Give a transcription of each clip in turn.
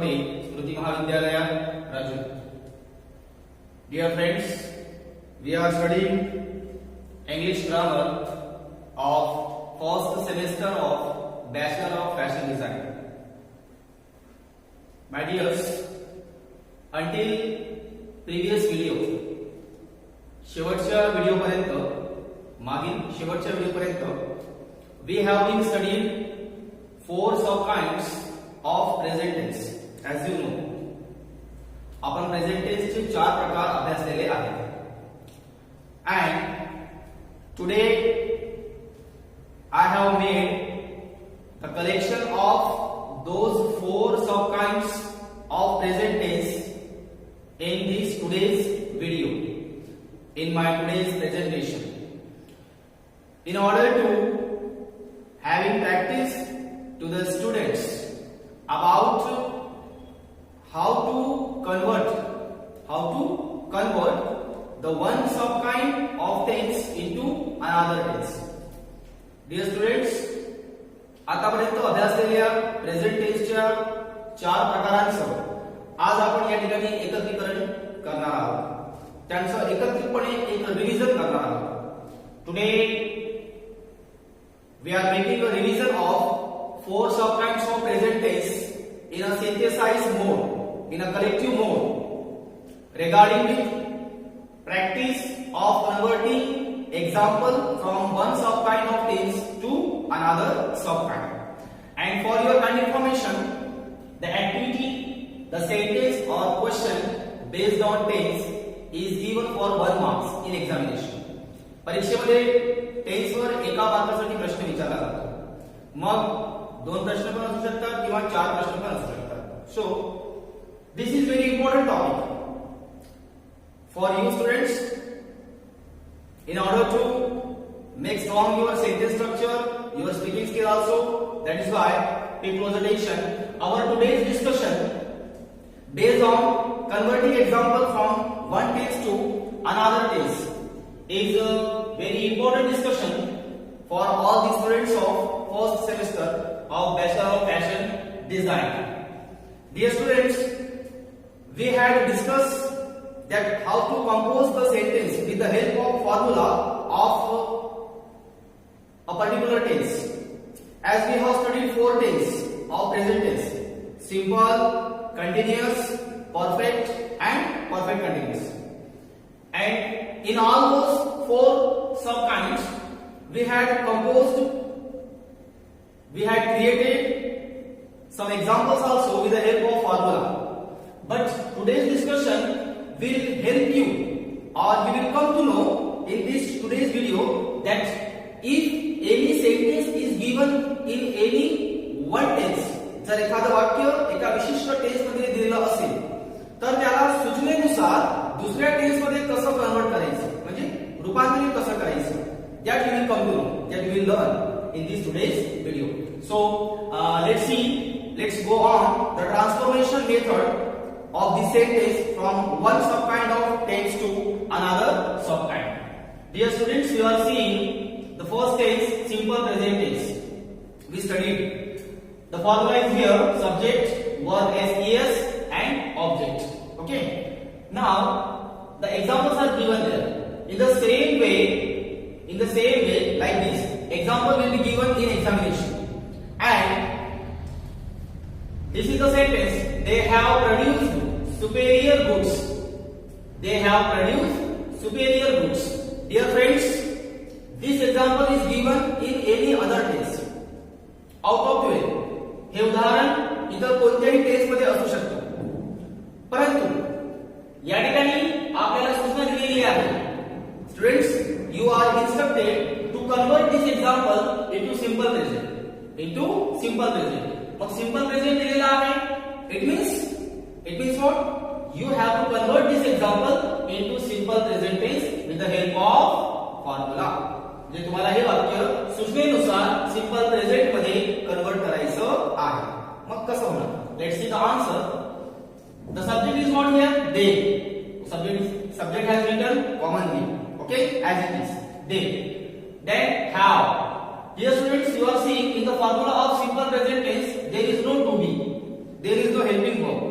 होते स्मृती महाविद्यालयात Raju. Dear friends, we are studying English grammar of first semester of Bachelor of Fashion Design. My dears, until previous video, शेवटच्या video पर्यंत मागील शेवटच्या video पर्यंत we have been studying 4 sub kinds of present tense. As you know, आपण present tense चे 4 प्रकार अभ्यासलेले आहेत. And today I have made the collection of those 4 sub kinds of present tense in this today's video, in my today's presentation, in order to having practice to the students about how to convert the one sub kind of tense into another tense. Dear students, आतापर्यंत अभ्यासलेल्या present टेन्सच्या 4 प्रकारांसह आज आपण या ठिकाणी एकत्रीकरण करणार आहोत. त्यांचं एकत्रितपणे एक रिव्हिजन करणार आहोत. Today we are making a revision of 4 sub kinds of present tense in a synthesized mode, in a collective mode, regarding with practice of converting example from one sub kind of tense to another sub kind. And for your kind information, the activity, the sentence or question based on tense is given for 1 marks in examination. परीक्षेमध्ये tense वर एका मार्कासाठी प्रश्न विचारला जातो. मग 2 प्रश्न पण असू शकतात किंवा 4 प्रश्न पण असू शकतात. So this is very important topic for you students in order to make strong your sentence structure, your speaking skill also. That is why pay close attention. Our today's discussion based on converting example from one tense to another tense is a very important discussion for all the students of first semester of Bachelor of Fashion Design. Dear students, we had discussed that how to compose the sentence with the help of formula of a particular tense. As we have studied 4 tense of present tense: simple, continuous, perfect and perfect continuous. And in all those 4 sub kinds we had created some examples also with the help of formula. But today's discussion will help you, or we will come to know in this today's video, that if any sentence is given in any one tense, जर एखादं वाक्य एका विशिष्ट tense मध्ये दिलेलं असेल तर त्याला सूचनेनुसार दुसऱ्या टेन्स मध्ये कसं कन्वर्ट करायचं, म्हणजे रूपांतरित कसं करायचं, that you will come to know, that you will learn in this today's video. So let's go on the transformation method of the sentence from one sub kind of tense to another sub kind. Dear students, you are seeing the first tense, simple present tense. We studied. The formula is here: subject, verb SES and object. Okay. Now the examples are given there. In the same way, like this, example will be given in examination. And this is the sentence: they have produced superior goods. They have produced superior goods. Dear friends, this example is given in any other tense. Out of 12. हे उदाहरण इतर कोणत्याही tense मध्ये असू शकतं. परंतु या ठिकाणी आपल्याला सूचना दिलेली आहे. Students, you are instructed to convert this example into simple present. Mug simple present दिलेला आहे. It means what? You have to convert this example into simple present tense with the help of formula. म्हणजे तुम्हाला हे वाक्य सूचनेनुसार simple present मध्ये convert करायचं आहे. मग कसं होणार? Let's see the answer. The subject is what here? They. Subject has written commonly. Okay, as it is. They. Then how? Dear students, you are seeing in the formula of simple present tense there is no to be. There is no helping verb.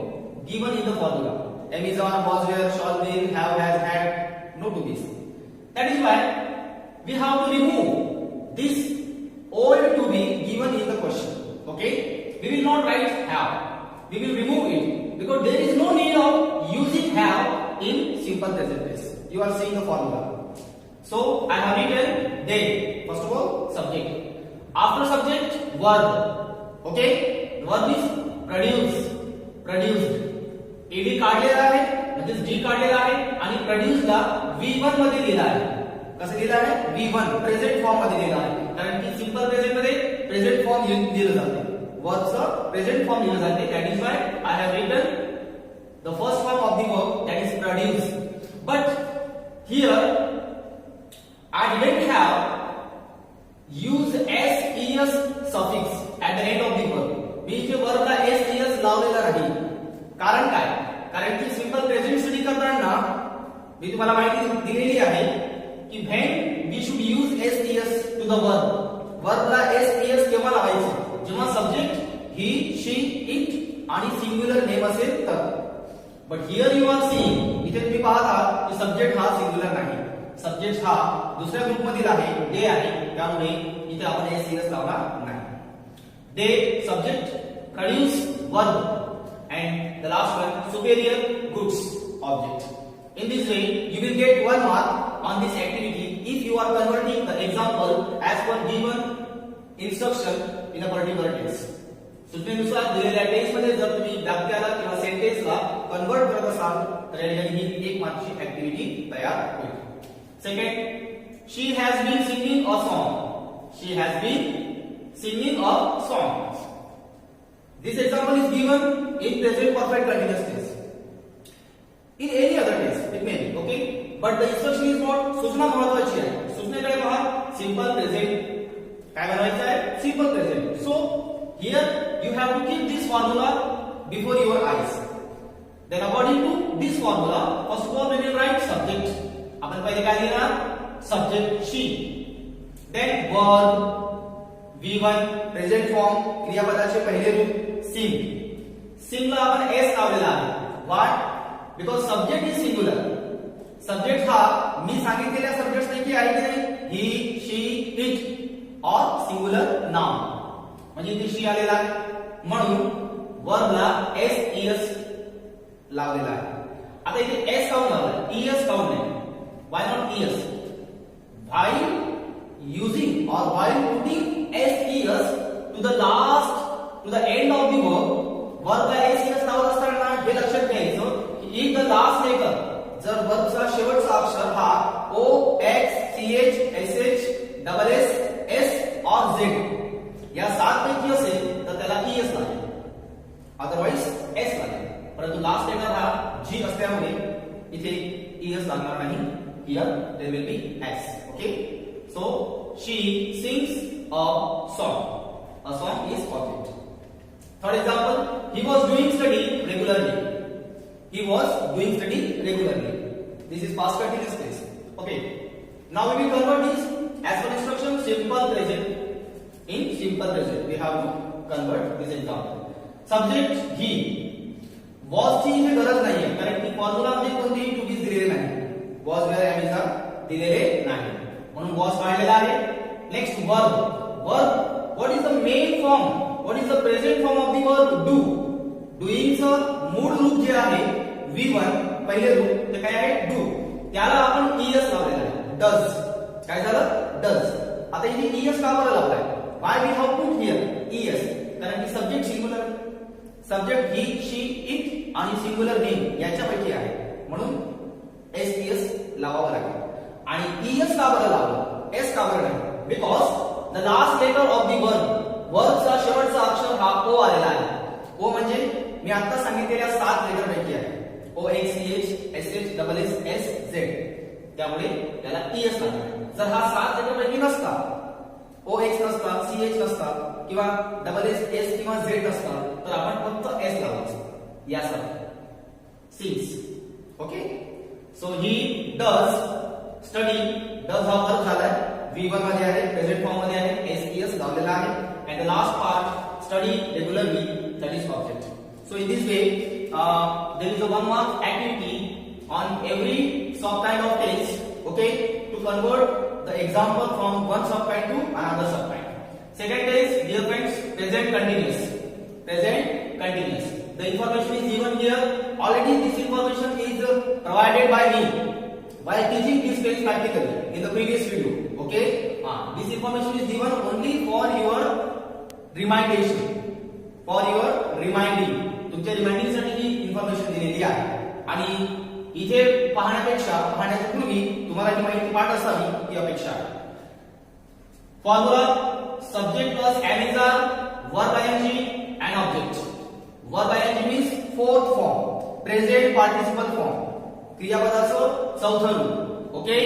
given in the formula. Amazon, was, were, shall, will, have, has, had, no to this. That is why we have to remove this old to be given in the question. Okay? We will not write have. We will remove it because there is no need of using have in simple present tense. You are seeing the formula. So I have written they. First of all, subject. After subject, verb. Okay? The verb is produce. Produced. ed काढलेला आहे म्हणजे d काढलेला आहे आणि produce ला v1 मध्ये लिहिला आहे. कसं लिहिला आहे? v1 प्रेझेंट फॉर्म मध्ये लिहिला आहे. कारण की सिंपल प्रेझेंट मध्ये प्रेझेंट फॉर्म लिहिलं जाते. वर्बचं प्रेझेंट फॉर्म लिहिलं जाते. That is why I have written the first form of the verb that is produce. But here I didn't have use s suffix at the end of the verb. मी इथे वर्बला s लावलेला नाही. कारण काय? कारण की simple present study करताना मी तुम्हाला माहिती दिलेली आहे की when we should use s to the verb. वर्बला s केव्हा लावायचं? जेव्हा सब्जेक्ट ही, शी, इट आणि सिंग्युलर नेम असेल तर. But here you are seeing, इथे तुम्ही पाहता की सब्जेक्ट हा सिंग्युलर नाही. सब्जेक्ट हा दुसऱ्या ग्रुप मधील आहे, दे आहे. त्यामुळे इथे आपण s लावणार नाही. They subject, produce verb and the last one superior goods object. In this way you will get 1 mark on this activity if you are converting the example as per given instruction in a particular tense. सूचनेनुसार दिलेल्या tense मध्ये जर तुम्ही वाक्याला किंवा सेंटेन्सला convert करत असाल तर या ठिकाणी ही 1 मार्कची ऍक्टिव्हिटी तयार होईल. Second, she has been singing a song. She has been singing a song. This example is given in present perfect continuous tense. In any other tense it may be, okay? But the instruction is what? सूचना महत्वाची आहे. सूचनेकडे पहा. Simple present. काय बनवायचं आहे? Simple present. So here you have to keep this formula before your eyes. Then according to this formula, first of all we will write subject. आपण पहिले काय लिहिणार? Subject she. Then verb v1 present form क्रियापदाचे पहिले रूप sing. Sing ला आपण s लावलेला आहे. Why? Because subject is singular. Subject हा मी सांगितलेल्या सब्जेक्ट्स पैकी आहे की नाही? He, she, it or singular noun. म्हणजे इथे she आलेला आहे. म्हणून verb ला s लावलेला आहे. आता इथे s काऊन लावलाय? es काऊन नाही? Why not es? While using or while putting s to the last to the end of the verb La s लावत असताना हे लक्षात घ्यायचं की if the last letter जर वर्बचा शेवटचा अक्षर हा o x ch sh double s s or z या 7 पैकी असेल तर त्याला es लागेल, अदरवाइज s लागेल. परंतु लास्ट लेटर हा g असल्यामुळे इथे es लागणार नाही. Here there will be s. Okay, so she sings a song. A song is object. Third example, he was doing study regularly. He was doing study regularly. This is past continuous tense. Okay, now we will convert this as per instruction simple present in simple present. We have to convert this example. Subject he. Was ची इथे गरज नाहीये कारण की formula मध्ये कोणतेही to बीज दिलेले नाही. was were amazon दिलेले नाही म्हणून was काढलेला आहे. Next verb. Verb, what is the main form? What is the present form of the verb? Do. Doing चं मूळ रूप जे आहे v1 पहिले रूप ते काय आहे? do. त्याला आपण es लावलेला आहे. does. काय झालं? does. आता इथे es का बरं लावलाय? why we have put here es? कारण की subject singular. Subject he, she, it आणि सिंगुलर नेम याच्यापैकी आहे म्हणून s लावावं लागेल. आणि es का बरं लावलं? s का बरं नाही? Because the last letter of the verb चा शेवटचा अक्षर हा o आलेला आहे. o म्हणजे मी आता सांगितलेल्या 7 लेटर पैकी आहे. o x c h s h double s s z. त्यामुळे त्याला es लागणार. जर हा 7 लेटर पैकी नसता, o x नसता, c h नसता किंवा double s s किंवा z नसता तर आपण फक्त s लावायचं यासाठी. Sings. Okay, so he does study. does हा वर्ब झालाय, v1 मध्ये आहे, प्रेझेंट फॉर्म मध्ये आहे, s लावलेला आहे. and the last part study regularly, that is object. So in this way, there is a 1 mark activity on every subkind of tense, okay, to convert the example from one subkind to another subkind. Second is, dear friends, present continuous. Present continuous. The information is given here. Already this information is provided by me while teaching this tense practically in the previous video. Okay, this information is given only for your remindation, for your reminding. तुमच्या reminding साठी ही information दिलेली आहे आणि इथे पाहण्याच्या पूर्वी तुम्हाला ही माहिती पाठ असावी ही अपेक्षा आहे. Formula subject plus aniza, verb ing and object. Verb ing means fourth form, present participle form, क्रियापदाचं चौथं रूप. ओके,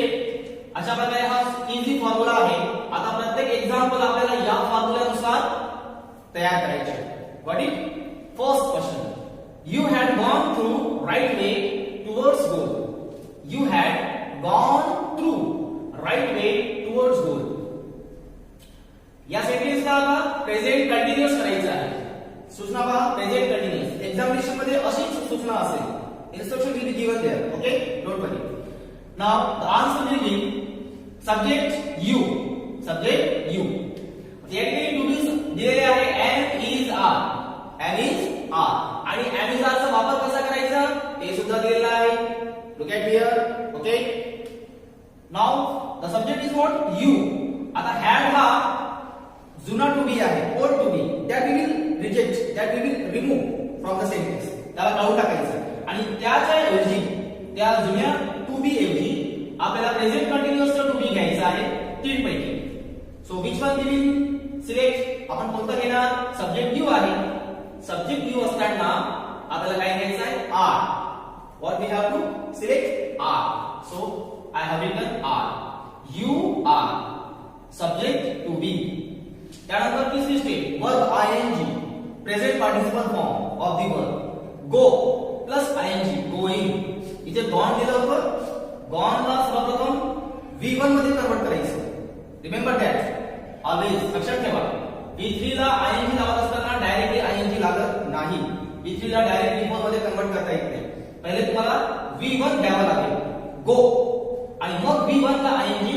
अशा प्रकारे हा इझी फॉर्म्युला आहे. आता प्रत्येक एक्झाम्पल आपल्याला या फॉर्म्युल्यानुसार तयार करायचे आहे. Got it? First question. You had gone through right way towards goal. You had gone through right way towards goal. या सेंटेन्सला आता प्रेझेंट कंटिन्यूअस करायचं आहे. सूचना पहा, प्रेझेंट कंटिन्यूअस. एक्झामिनेशन मध्ये अशीच सूचना असेल. Instruction will be given there. Okay, don't worry. Now the answer will be subject you. Subject you. या ठिकाणी to be दिलेले आहे am is are. Am is are. आणि am is are चा वापर कसा करायचा हे सुद्धा दिलेला आहे. Look at here. Okay. Now the subject is what? You. आता had हा जुना टू बी आहे, old to be. that we will reject, that we will remove from the sentence. त्याला काढून टाकायचं आणि त्याच्या ऐवजी, त्या जुन्या टू बी ऐवजी आपल्याला प्रेझेंट कंटिन्यूअसचा टू बी घ्यायचा आहे तीन पैकी. So which one we will select? आपण कोणता घेणार? सब्जेक्ट यू आहे. सब्जेक्ट यू असताना आपल्याला काय घ्यायचं आहे? Are. What we have to select? Are. So I have written are. You are subject to be. त्यानंतर तिसरी step, verb ING, present participle form of the verb. Go plus ING, going. इथे gone दिलं होतं. गॉनला सर्वप्रथम V1 मध्ये convert करायचं. Remember that always, लक्षात ठेवा. V3 ला आयएनजी लावत असताना डायरेक्टली आयएनजी लागत नाही. V3 ला डायरेक्ट V1 मध्ये कन्वर्ट करता येत नाही. पहिले तुम्हाला V1 द्यावं लागेल, गो, आणि मग V1 ला आयएनजी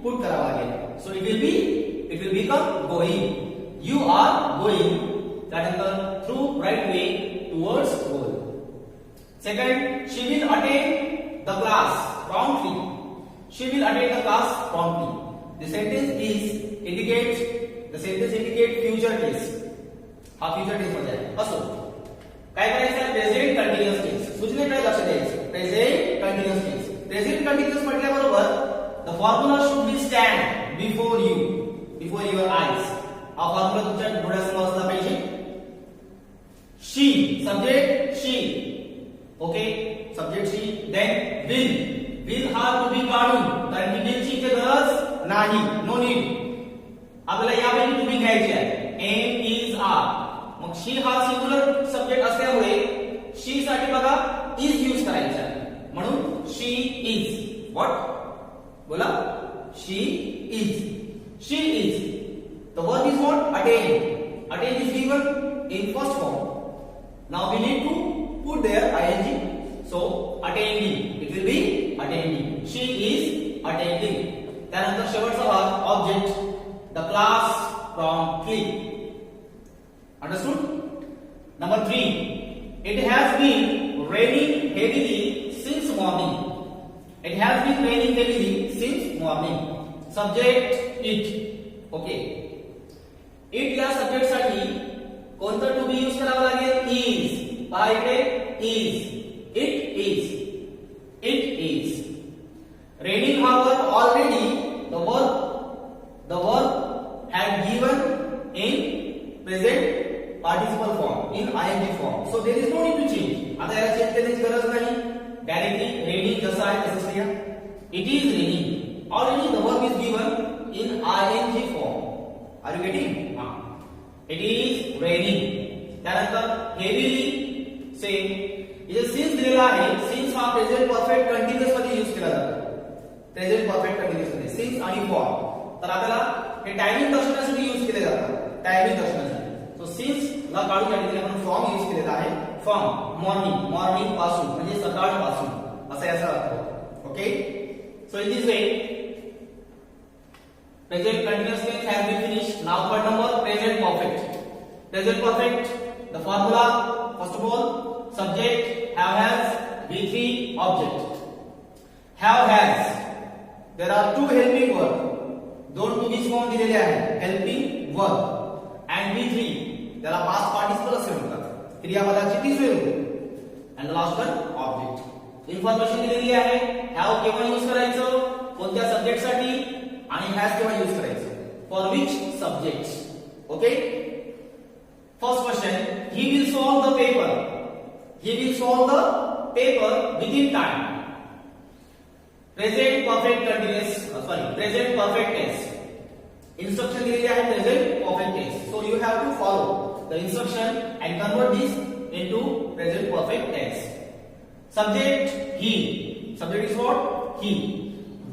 पुट करावा लागेल. सो it will become going. You are going. त्यानंतर through right way towards goal. Second, she will attend the class promptly. She will attend the class promptly. The sentence indicates future tense. हा future tense मध्ये आहे. असो, काय करायचं? Present continuous tense. सूचनेकडे लक्ष द्यायचं. Present continuous tense. Present continuous म्हटल्याबरोबर the formula should be stand before you, before your eyes. हा फॉर्म्युला तुमच्या डोळ्यासमोर असला पाहिजे. she, subject she. Okay, subject she. then will हा to be काढून, कारण की will ची इथे गरज नाही, नो नीड. आपल्याला यापैकी to be घ्यायची आहे. am is are. Mug she हा सिंगुलर सब्जेक्ट असल्यामुळे she साठी बघा is यूज करायचा आहे. म्हणून she is. what? बोला, she is. She is. The verb is what? Attend. Attend is given in first form. Now we need to put there ing. So attending. It will be attending. She is attending. त्यानंतर शेवटचा भाग object. The class promptly. Understood? Number 3. It has been raining heavily since morning. It has been raining heavily since morning. Subject it. Okay. It या subject साठी कोणतं to be use करावं लागेल? is. पहा इकडे is. It is. It is. Raining हा verb already the verb had given in present participle form, in ing form. So there is no need to change. आता याला change करण्याची गरज नाही. डायरेक्टली raining जसा आहे तसंच लिहा. It is raining. Already the verb is given in ing form. Are you getting? It is raining. त्यानंतर heavily say इथे since दिलेला आहे. since हा प्रेझेंट परफेक्ट कंटिन्यूअस मध्ये यूज केला जातो. प्रेझेंट परफेक्ट कंटिन्यूअस मध्ये since आणि for. तर आपल्याला हे टायमिंग दर्शवण्यासाठी यूज केले जातात. टायमिंग दर्शवण्यासाठी. सो सिन्स ला काढून या ठिकाणी आपण फ्रॉम यूज केलेला आहे. फ्रॉम मॉर्निंग, मॉर्निंग पासून म्हणजे सकाळ पासून असा याचा अर्थ होतो. Okay, so in this way present continuous tense has been finished. Now third number, present perfect. Present perfect, the formula first of all, subject have has, V3 object. Have has, there are two helping verb, दोन to be form दिलेले आहेत, helping verb and V3 त्याला past participle असे म्हणतात, क्रियापदाची तिसरी रूप and the last one object. Information दिलेली आहे, have केव्हा यूज करायचं, कोणत्या सब्जेक्ट साठी आणि has केव्हा यूज करायचं, for which subjects. Okay, first question, he will solve the paper. He will solve the paper within time. Present perfect continuous, present perfect tense. Instruction दिलेली आहे present perfect tense. So you have to follow the instruction and convert this into present perfect tense. Subject he. Subject is what? He.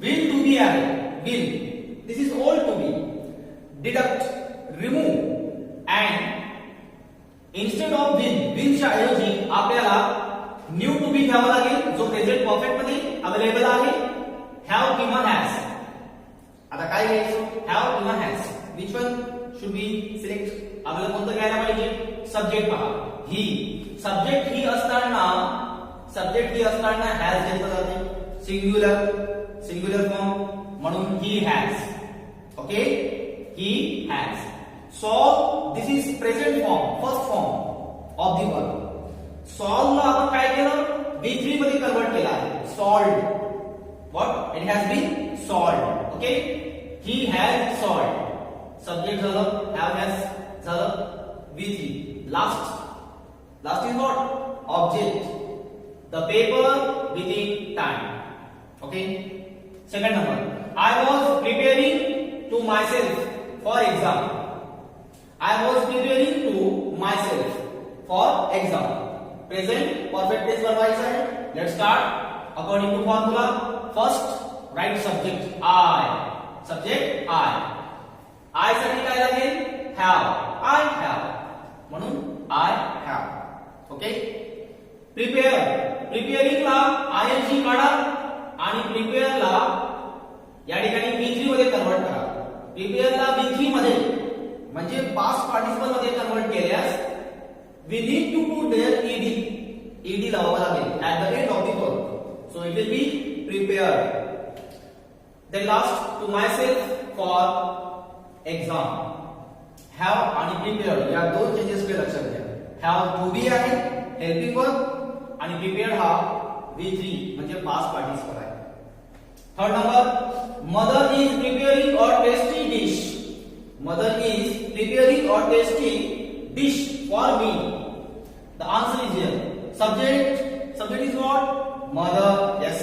Will to be added. Will. This is all to be. Deduct, remove, and instead of will च्या ऐवजी आपल्याला new to be घ्यावा लागेल जो present perfect मध्ये available आहे. Have किंवा has. आता काय घ्यायचं, हॅव किंवा has, which one should be select. आपल्याला कोणतं घ्यायला पाहिजे, सब्जेक्ट पहा. ही, सब्जेक्ट ही असताना हॅज घेतलं जाते, सिंग्युलर फॉर्म म्हणून he has. Okay, he has. Solve, this is present form, first form of the verb. Solve ला आपण काय केलं, V3 मध्ये कन्वर्ट केला आहे, solved. What, it has been solved. Okay, he has solved. Subject झालं, have has झालं, V3. Last is what, object. The paper within time. Okay, second number, I was preparing to myself for exam. I was preparing to myself for exam. Present perfect tense बनवायचं आहे. Let's start according to formula. First, write subject I. Subject I. I साठी काय लागेल, have. I have. म्हणून I have. Okay. Prepare. Preparing La ing काढा आणि prepare ला या ठिकाणी V3 मध्ये कन्वर्ट करा. प्रिपेअर ला V3 मध्ये म्हणजे पास्ट पार्टिसिपल मध्ये कन्वर्ट केल्यास we need to put there ed लावावा लागेल at the end of the verb. So it will be prepared. Then last, to myself for exam. Have आणि prepared या दोन चेंजेस कडे लक्षात घ्या. have to be आहे हेल्पिंग वर्ब आणि prepared हा V3 म्हणजे पास्ट पार्टिसिपल आहे. Third number, mother is preparing a tasty dish. Mother is preparing a tasty dish for me. The answer is here. Subject is what? Mother. Yes,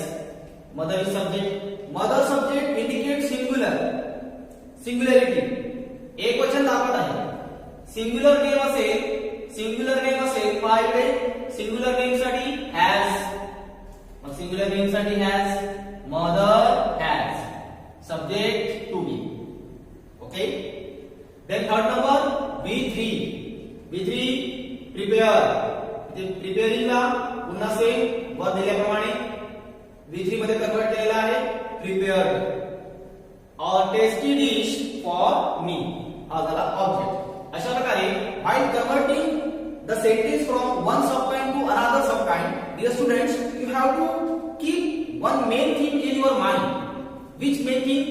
mother is subject. Mother subject indicates singularity. एक वचन दाखवत आहे. Singular name असेल पाहिजे. Singular name साठी has. Mug singular name साठी has. Mother has. Subject to be. Okay. Then third number, V3. Prepare. Preparing ला पुन्हा same verb दिल्याप्रमाणे V3 मध्ये कन्वर्ट केलेला आहे, prepared. A tasty dish for me. हा झाला ऑब्जेक्ट. अशा प्रकारे while converting the sentence from one subkind to another subkind, dear students, you have to keep one main thing in your mind. Which main thing?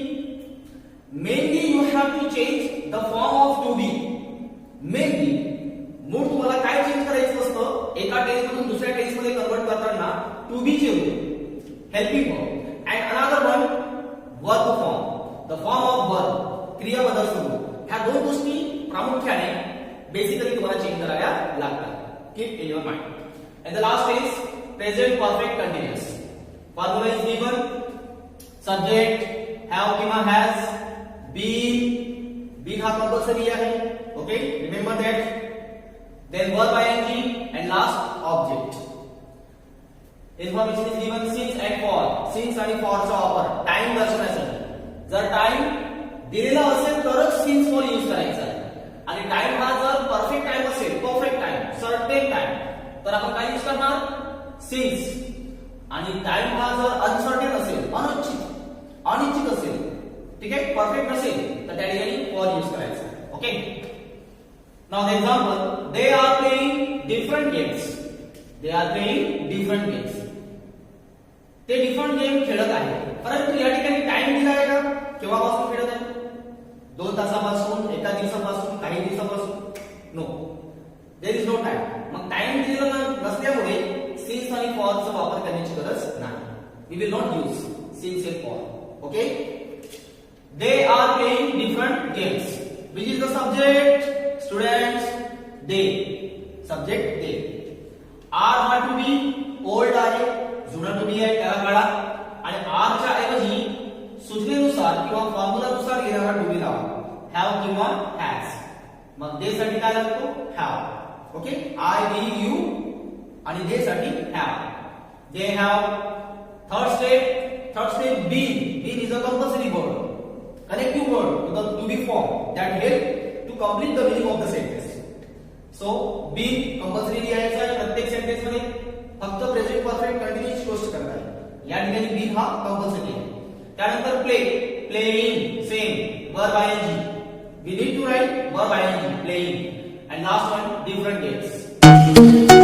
Mainly you have to change the form of to be. Mainly मूळ तुम्हाला काय change करायचं असतं, एका tense मधून दुसऱ्या tense मध्ये convert करताना टू बी चे helping verb and another one verb form, the form of verb, क्रियापद स्वरूप. ह्या दोन गोष्टी प्रामुख्याने बेसिकली तुम्हाला चेंज कराव्या लागतात. Keep in your mind. And the last is present perfect continuous. Formula is given. Subject have किंवा has, been हा कंपल्सरी आहे. Okay, remember that. Then verb ing and last object. Information is given since and for. Since आणि for चा वापर time दर्शवण्यासाठी. जर time दिलेला असेल तरच since for यूज करायचा आहे आणि टाइम हा जर परफेक्ट टाइम असेल, परफेक्ट टाइम, सर्टेन टाइम, तर आपण काय यूज करणार? सिन्स. आणि टाइम हा जर अनसर्टेन असेल, अनिश्चित असेल, ठीक आहे, परफेक्ट नसेल, तर त्या ठिकाणी फॉर यूज करायचं. Okay. Now the example, they are playing different games. They are playing different games. ते डिफरंट गेम खेळत आहे, परंतु या ठिकाणी टाइम दिला आहे का? केव्हापासून खेळत आहे? 2 तासापासून, एका दिवसापासून, काही दिवसापासून? No, there is no time. मग टाइम दिलेला नसल्यामुळे सिन्स आणि फॉरचा वापर करण्याची गरज नाही. We will not use since and for. Okay. They are playing different games. Which is the subject? Students, they. Subject they. Are हा टू बी ओल्ड आहे, जुना टू बी आहे, त्याला काढा आणि आर च्या ऐवजी सूचनेनुसार किंवा फॉर्म्युलानुसार येणारा टू बी लावा. हॅव किंवा हॅज. मग दे साठी काय लागतो? Have. Okay. I we you आणि दे साठी have. They have. Third step been is a compulsory word, connective word to be formed that help to complete the meaning of the sentence. So been compulsory लिहायचा आहे प्रत्येक sentence मध्ये. फक्त present perfect continuous गोष्ट करता आहे. या ठिकाणी बीन हा कंपल्सरी आहे. त्यानंतर playing same verb ING. We need to write verb ING playing. and last one different games.